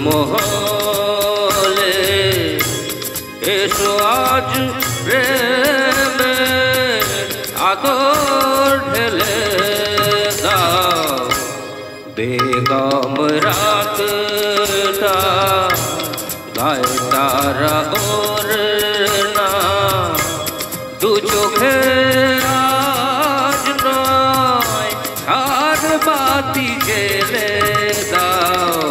মহলে এসো আজ প্রেমে আদর ঢেলে দাও বেগম রাতটা গায়ে তারা ওর না দু চোখে আজ নয় আর বাতি জেলে দাও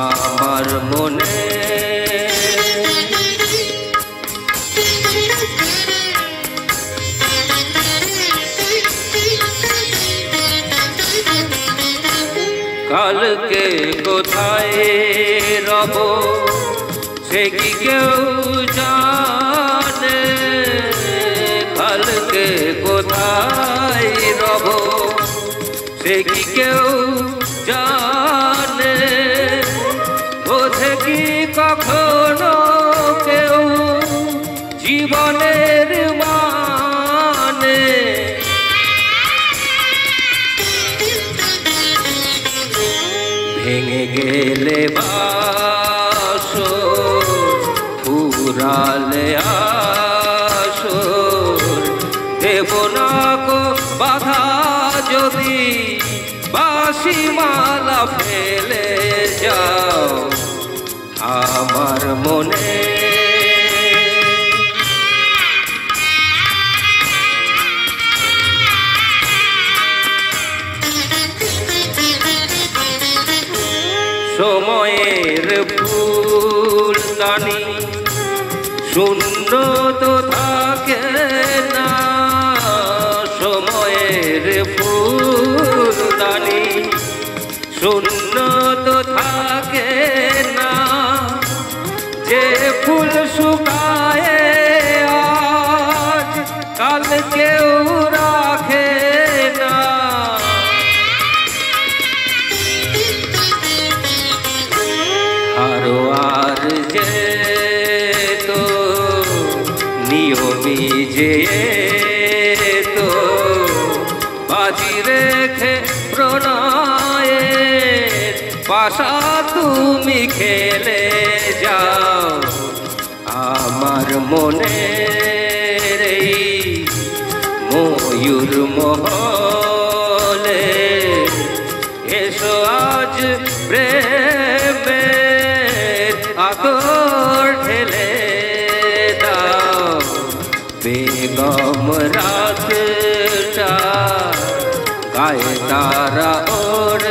আমার মনে কালকে কোথায় রব সে কি কেউ জানে কালকে কোথায় রব সে কি কেউ জানে বোঝে কি কখনো কেউ জীবনের মানে ভেঙে গেলে বাসর ফুরালে আসর দেব না গো বাধা যদি বাঁশি মালা ফেলে যাও আমার মনে সময়ের ফুলদানি শূন্য তো থাকে না সময়ের ফুলদানি শূন্য তো থাকে না যে ফুল শুকায় আজ কাল কেউ রাখে না আরো আর যে তো নিয়মি যে তো বাজি রেখে প্রণয়ের পাশা তুমি খেলে যাও আমার মনে ময়ূর মহলে এসো আজ প্রেমে আদর ঢেলে দাও বেগম রাতটা গায়ে তারা ওর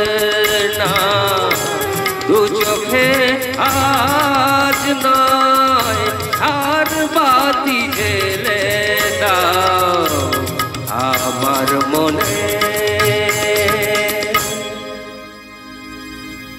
না দু চোখে আজ নয় আর বাতি জেলে